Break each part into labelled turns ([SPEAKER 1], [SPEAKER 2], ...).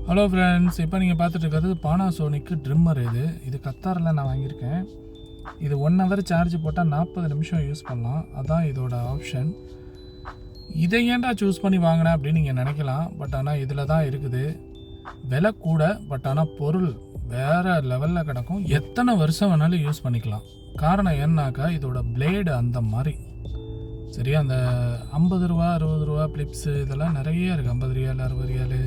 [SPEAKER 1] Hello friends, இப்போ நீங்கள் பார்த்துட்டு இருக்கிறது பானாசோனிக்கு ட்ரிம்மர். இது கத்தாரில் நான் வாங்கியிருக்கேன். இது 1 ஹவர் சார்ஜ் போட்டால் 40 நிமிஷம் யூஸ் பண்ணலாம். அதுதான் இதோட ஆப்ஷன். இதை ஏன்டா சூஸ் பண்ணி வாங்கினேன் அப்படின்னு நீங்கள் நினைக்கலாம். பட் ஆனால் இதில் தான் இருக்குது. விலை கூட, பட் ஆனால் பொருள் வேறு லெவலில் கிடக்கும். எத்தனை வருஷம் வேணாலும் யூஸ் பண்ணிக்கலாம். காரணம் என்னன்னாக்கா, இதோட பிளேடு அந்த மாதிரி சரியா. அந்த 50 ரூபா 60 ரூபா ஃப்ளிப்ஸு இதெல்லாம் நிறைய இருக்குது. 50 ரியால் 60 ரியால்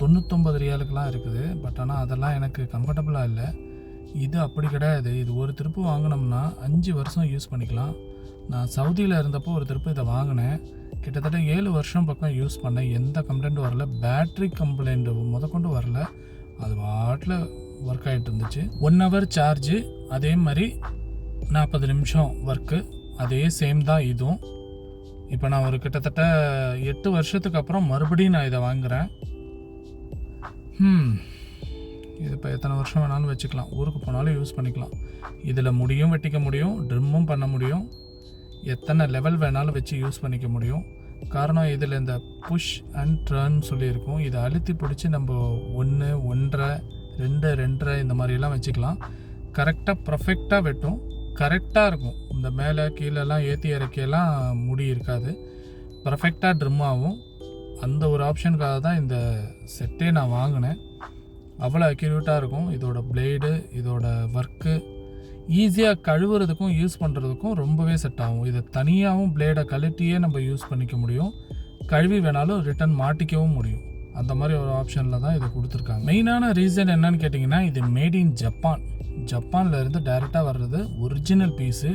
[SPEAKER 1] 99 ரியாலுக்கெலாம் இருக்குது. பட் ஆனால் அதெல்லாம் எனக்கு கம்ஃபர்டபுளாக இல்லை. இது அப்படி கிடையாது. இது ஒரு திருப்பு வாங்கினோம்னா 5 வருஷம் யூஸ் பண்ணிக்கலாம். நான் சவுதியில் இருந்தப்போ ஒரு திருப்பு இதை வாங்கினேன். கிட்டத்தட்ட 7 வருஷம் பக்கம் யூஸ் பண்ணேன். எந்த கம்ப்ளைண்ட்டும் வரல. பேட்ரி கம்ப்ளைண்ட் முதற்கொண்டு வரல. அது வாட்டில் ஒர்க் ஆகிட்டு இருந்துச்சு. 1 ஹவர் சார்ஜு, அதே மாதிரி 40 நிமிஷம் ஒர்க்கு, அதே சேம் தான் இதுவும். இப்போ நான் ஒரு கிட்டத்தட்ட 8 வருஷத்துக்கு அப்புறம் மறுபடியும் நான் இதை வாங்குகிறேன். இது இப்போ எத்தனை வருஷம் வேணாலும் வச்சுக்கலாம். ஊருக்கு போனாலும் யூஸ் பண்ணிக்கலாம். இதில் முடியும் வெட்டிக்க முடியும், ட்ரிம்மும் பண்ண முடியும், எத்தனை லெவல் வேணாலும் வச்சு யூஸ் பண்ணிக்க முடியும். காரணம் இதில் இந்த புஷ் அண்ட் டர்ன் சொல்லியிருக்கோம். இதை அழுத்தி பிடிச்சி நம்ம 1, 1.5, 2, 2.5 இந்த மாதிரிலாம் வச்சுக்கலாம். கரெக்டாக பர்ஃபெக்டாக வெட்டும், கரெக்டாக இருக்கும். இந்த மேலே கீழெல்லாம் ஏற்றி இறக்கியெல்லாம் முடி இருக்காது. பர்ஃபெக்டாக ட்ரிம் ஆகும். அந்த ஒரு ஆப்ஷனுக்காக தான் இந்த செட்டே நான் வாங்கினேன். அவ்வளோ அக்யூரேட்டாக இருக்கும். இதோட பிளேடு, இதோட ஒர்க்கு ஈஸியாக கழுவுறதுக்கும் யூஸ் பண்ணுறதுக்கும் ரொம்பவே செட் ஆகும். இதை தனியாகவும் பிளேடை கழட்டியே நம்ம யூஸ் பண்ணிக்க முடியும். கழுவி வேணாலும் ரிட்டன் மாட்டிக்கவும் முடியும். அந்த மாதிரி ஒரு ஆப்ஷனில் தான் இதை கொடுத்துருக்காங்க. மெயினான ரீசன் என்னன்னு கேட்டிங்கன்னா, இது மேட் இன் ஜப்பான். ஜப்பானில் இருந்து டைரெக்டாக வர்றது ஒரிஜினல் பீஸு.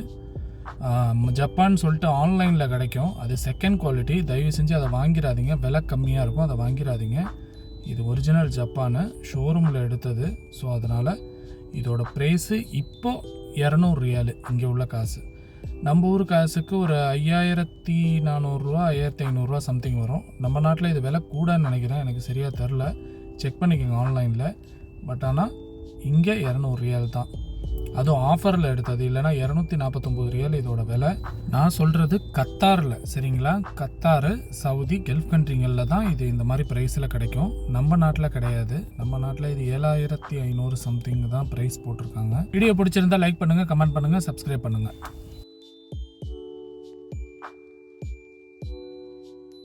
[SPEAKER 1] ஜப்பான் சொல்லிட்டு ஆன்லைனில் கிடைக்கும். அது செகண்ட் குவாலிட்டி. தயவு செஞ்சு அதை வாங்கிடாதீங்க. விலை கம்மியாக இருக்கும், அதை வாங்கிடாதீங்க. இது ஒரிஜினல் ஜப்பானு, ஷோரூமில் எடுத்தது. ஸோ அதனால் இதோட ப்ரைஸு இப்போது 200 ரியாலு இங்கே உள்ள காசு. நம்ம ஊர் காசுக்கு ஒரு 5400 ரூபா 1500 சம்திங் வரும். நம்ம நாட்டில் இது விலை கூடன்னு நினைக்கிறேன். எனக்கு சரியாக தெரில, செக் பண்ணிக்கோங்க ஆன்லைனில். பட் ஆனால் இங்கே 200 ரியால் தான். அதுவும் ஆஃபரில் எடுத்தது. இல்லைனா 249 ரியால் இதோட விலை. நான் சொல்கிறது கத்தாரில், சரிங்களா? கத்தாரு, சவுதி, கல்ஃப் கண்ட்ரிங்களில் தான் இது இந்த மாதிரி ப்ரைஸில் கிடைக்கும். நம்ம நாட்டில் கிடையாது. நம்ம நாட்டில் இது 7500 சம்திங் தான் ப்ரைஸ் போட்டிருக்காங்க. வீடியோ பிடிச்சிருந்தால் லைக் பண்ணுங்கள், கமெண்ட் பண்ணுங்கள், சப்ஸ்கிரைப் பண்ணுங்கள்.